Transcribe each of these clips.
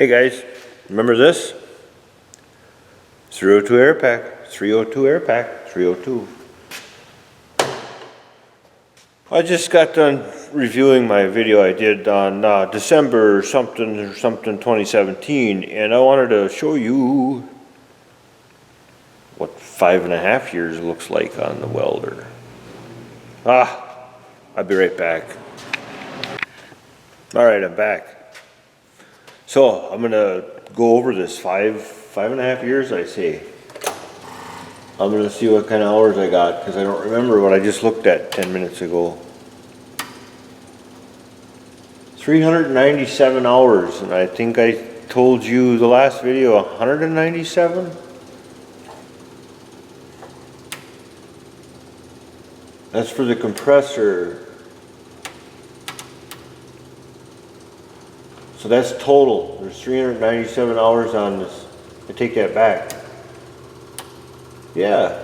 Hey guys, remember this? 302 Airpak, 302 Airpak, 302. I just got done reviewing my video I did on December something 2017, and I wanted to show you what 5.5 years looks like on the welder. I'll be right back. All right, I'm back. So I'm gonna go over this 5.5 years, I say. I'm gonna see what kind of hours I got, because I don't remember what I just looked at 10 minutes ago. 397 hours, and I think I told you the last video 197. That's for the compressor. So that's total. There's 397 hours on this. I take that back. Yeah.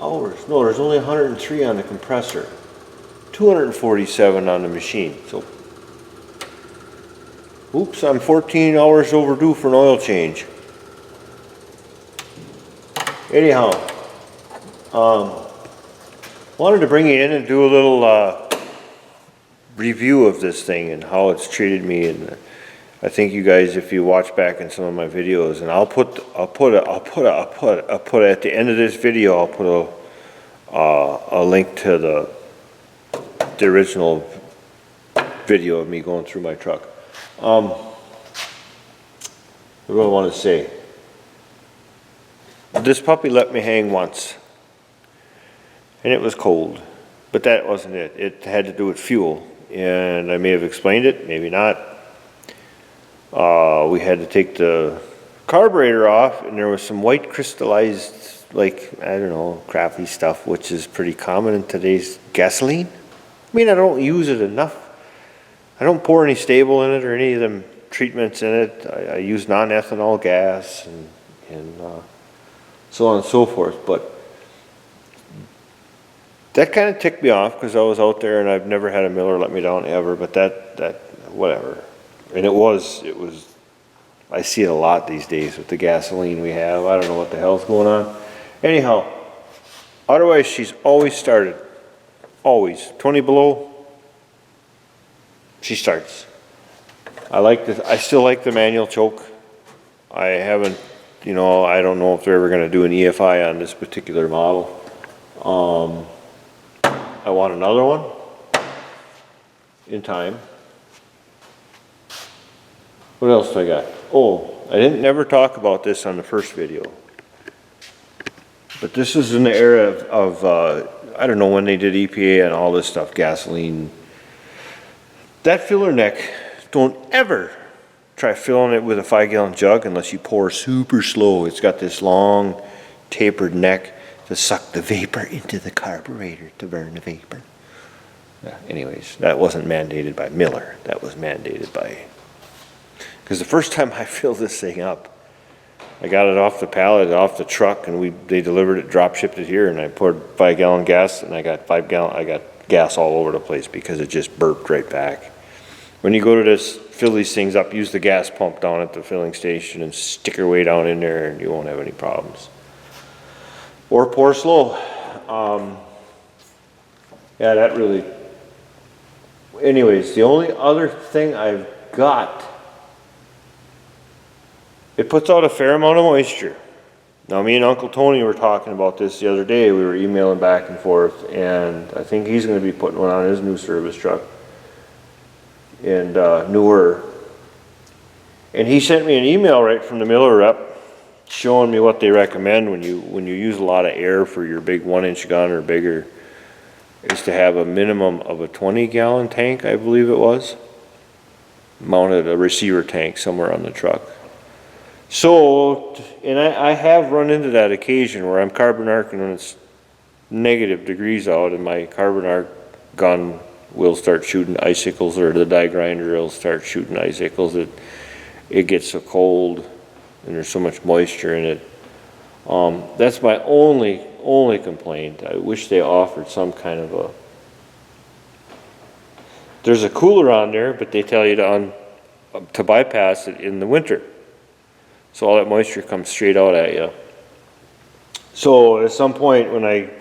Hours. No, there's only 103 on the compressor. 247 on the machine. So, oops, I'm 14 hours overdue for an oil change. Anyhow, wanted to bring you in and do a little review of this thing and how it's treated me, and I think you guys, if you watch back in some of my videos, and I'll put at the end of this video, I'll put a link to the original video of me going through my truck. What do I want to say? This puppy let me hang once, and it was cold, but that wasn't it. It had to do with fuel. And I may have explained it, maybe not. We had to take the carburetor off, and there was some white crystallized, like, I don't know, crappy stuff, which is pretty common in today's gasoline. I mean, I don't use it enough. I don't pour any stable in it or any of them treatments in it. I use non-ethanol gas and so on and so forth. But that kind of ticked me off, because I was out there and I've never had a miller let me down ever, but that whatever. And it was, I see it a lot these days with the gasoline we have. I don't know what the hell's going on. Anyhow, otherwise she's always started. Always. 20 below, she starts. I still like the manual choke. I haven't, I don't know if they're ever going to do an EFI on this particular model. I want another one in time. What else do I got? Oh, I didn't never talk about this on the first video. But this is in the era of I don't know when they did EPA and all this stuff, gasoline. That filler neck, don't ever try filling it with a 5-gallon jug unless you pour super slow. It's got this long tapered neck to suck the vapor into the carburetor to burn the vapor. Anyways, that wasn't mandated by Miller. That was mandated by... Because the first time I filled this thing up, I got it off the pallet, off the truck, and they delivered it, drop shipped it here, and I poured 5-gallon gas, and I got gas all over the place because it just burped right back. When you go to fill these things up, use the gas pump down at the filling station and stick your way down in there, and you won't have any problems. Or pour slow. Yeah, that really... Anyways, the only other thing I've got, it puts out a fair amount of moisture. Now, me and Uncle Tony were talking about this the other day. We were emailing back and forth, and I think he's going to be putting one on his new service truck. And newer. And he sent me an email right from the Miller rep showing me what they recommend when you use a lot of air for your big 1-inch gun or bigger, is to have a minimum of a 20-gallon tank, I believe it was, mounted a receiver tank somewhere on the truck. So, and I have run into that occasion where I'm carbon arcing when it's negative degrees out, and my carbon arc gun will start shooting icicles, or the die grinder will start shooting icicles. It gets so cold and there's so much moisture in it. That's my only complaint. I wish they offered some kind of a... There's a cooler on there, but they tell you to to bypass it in the winter. So all that moisture comes straight out at you. So at some point when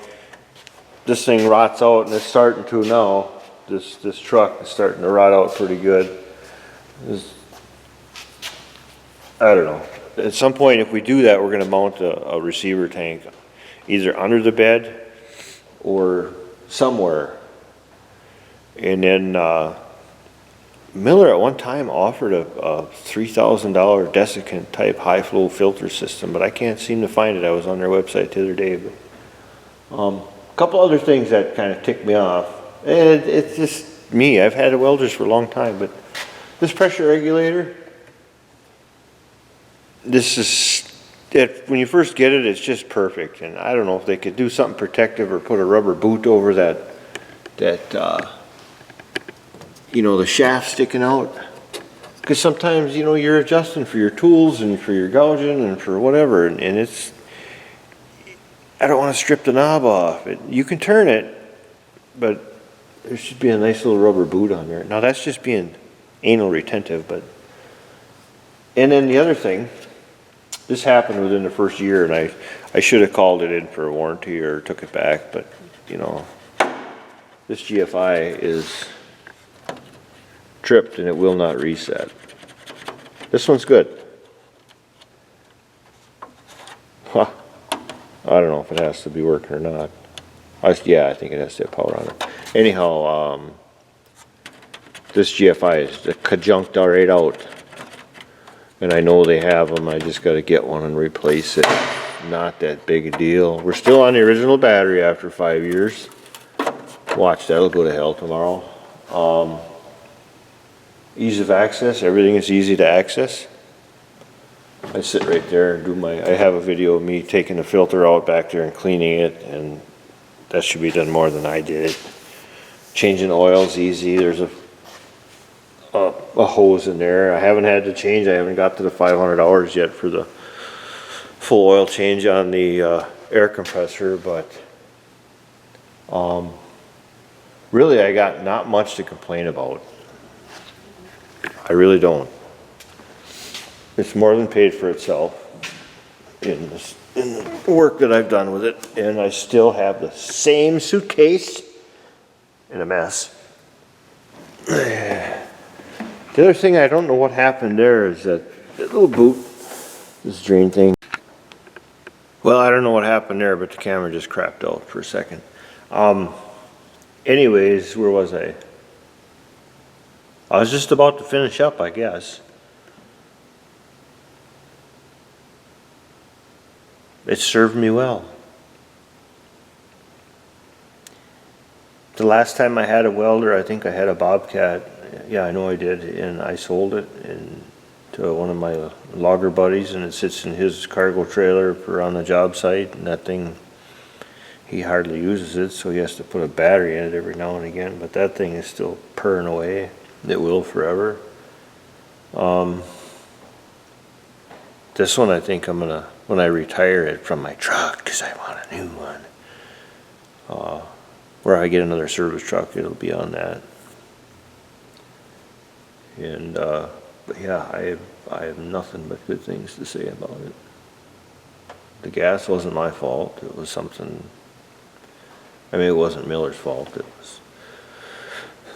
this thing rots out, and it's starting to now, this truck is starting to rot out pretty good. I don't know. At some point, if we do that, we're gonna mount a receiver tank, either under the bed or somewhere. And then, Miller at one time offered a $3,000 desiccant type high flow filter system, but I can't seem to find it. I was on their website the other day. But, a couple other things that kind of ticked me off. And it's just me. I've had welders for a long time, but this pressure regulator, this is, when you first get it, it's just perfect. And I don't know if they could do something protective or put a rubber boot over that the shaft sticking out. Because sometimes, you're adjusting for your tools and for your gouging and for whatever, and it's, I don't want to strip the knob off. You can turn it, but there should be a nice little rubber boot on there. Now that's just being anal retentive, and then the other thing, this happened within the first year, and I should have called it in for a warranty or took it back, but this GFI is tripped and it will not reset. This one's good. Huh. I don't know if it has to be working or not. Yeah, I think it has to have power on it. Anyhow, this GFI is conjunced right out. And I know they have them. I just got to get one and replace it. Not that big a deal. We're still on the original battery after 5 years. Watch, that'll go to hell tomorrow. Ease of access, everything is easy to access. I sit right there and I have a video of me taking the filter out back there and cleaning it, and that should be done more than I did it. Changing oil's easy. There's a hose in there. I haven't had to change. I haven't got to the 500 hours yet for the full oil change on the air compressor, but really I got not much to complain about. I really don't. It's more than paid for itself in the work that I've done with it, and I still have the same suitcase in a mess. The other thing, I don't know what happened there, is that little boot, this drain thing. Well, I don't know what happened there, but the camera just crapped out for a second. Anyways, where was I? I was just about to finish up, I guess. It served me well. The last time I had a welder, I think I had a Bobcat. Yeah, I know I did, and I sold it to one of my logger buddies, and it sits in his cargo trailer for on the job site, and that thing, he hardly uses it, so he has to put a battery in it every now and again, but that thing is still purring away. It will forever. This one I think I'm gonna, when I retire it from my truck, because I want a new one, where I get another service truck, it'll be on that. And but yeah, I have nothing but good things to say about it. The gas wasn't my fault. It was something, I mean, it wasn't Miller's fault. It was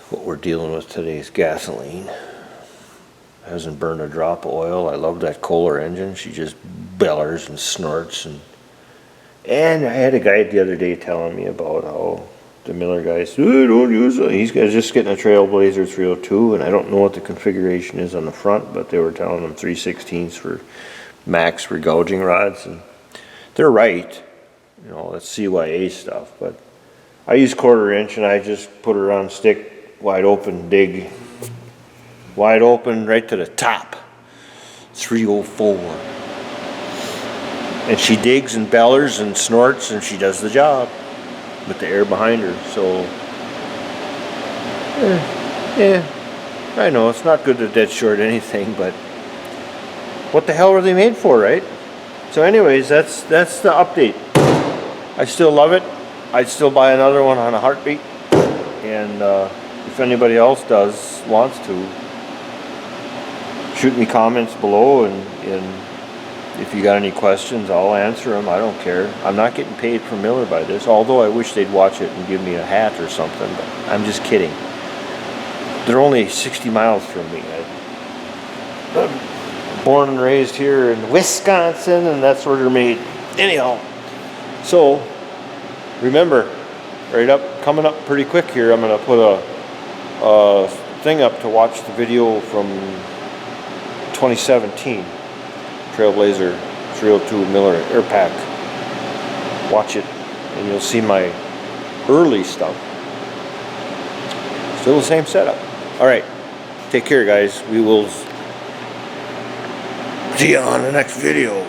what we're dealing with today is gasoline. It hasn't burned a drop of oil. I love that Kohler engine. She just bellers and snorts. And I had a guy the other day telling me about how the Miller guys, don't use it. He's just getting a Trailblazer 302, and I don't know what the configuration is on the front, but they were telling him 3/16 for max regouging rods, and they're right. That's CYA stuff, but I use 1/4 inch, and I just put her on stick, wide open, dig, wide open right to the top, 304. And she digs and bellers and snorts, and she does the job with the air behind her. So I know it's not good to dead short anything, but what the hell were they made for, right? So anyways, that's the update. I still love it. I'd still buy another one on a heartbeat, and if anybody else wants to, shoot me comments below, and if you got any questions, I'll answer them. I don't care. I'm not getting paid for Miller by this, although I wish they'd watch it and give me a hat or something, but I'm just kidding. They're only 60 miles from me. I'm born and raised here in Wisconsin, and that's where they're made. Anyhow, so remember, coming up pretty quick here, I'm going to put a thing up to watch the video from 2017. Trailblazer 302 Miller Airpak. Watch it and you'll see my early stuff. Still the same setup. Alright, take care guys. We will see you on the next video.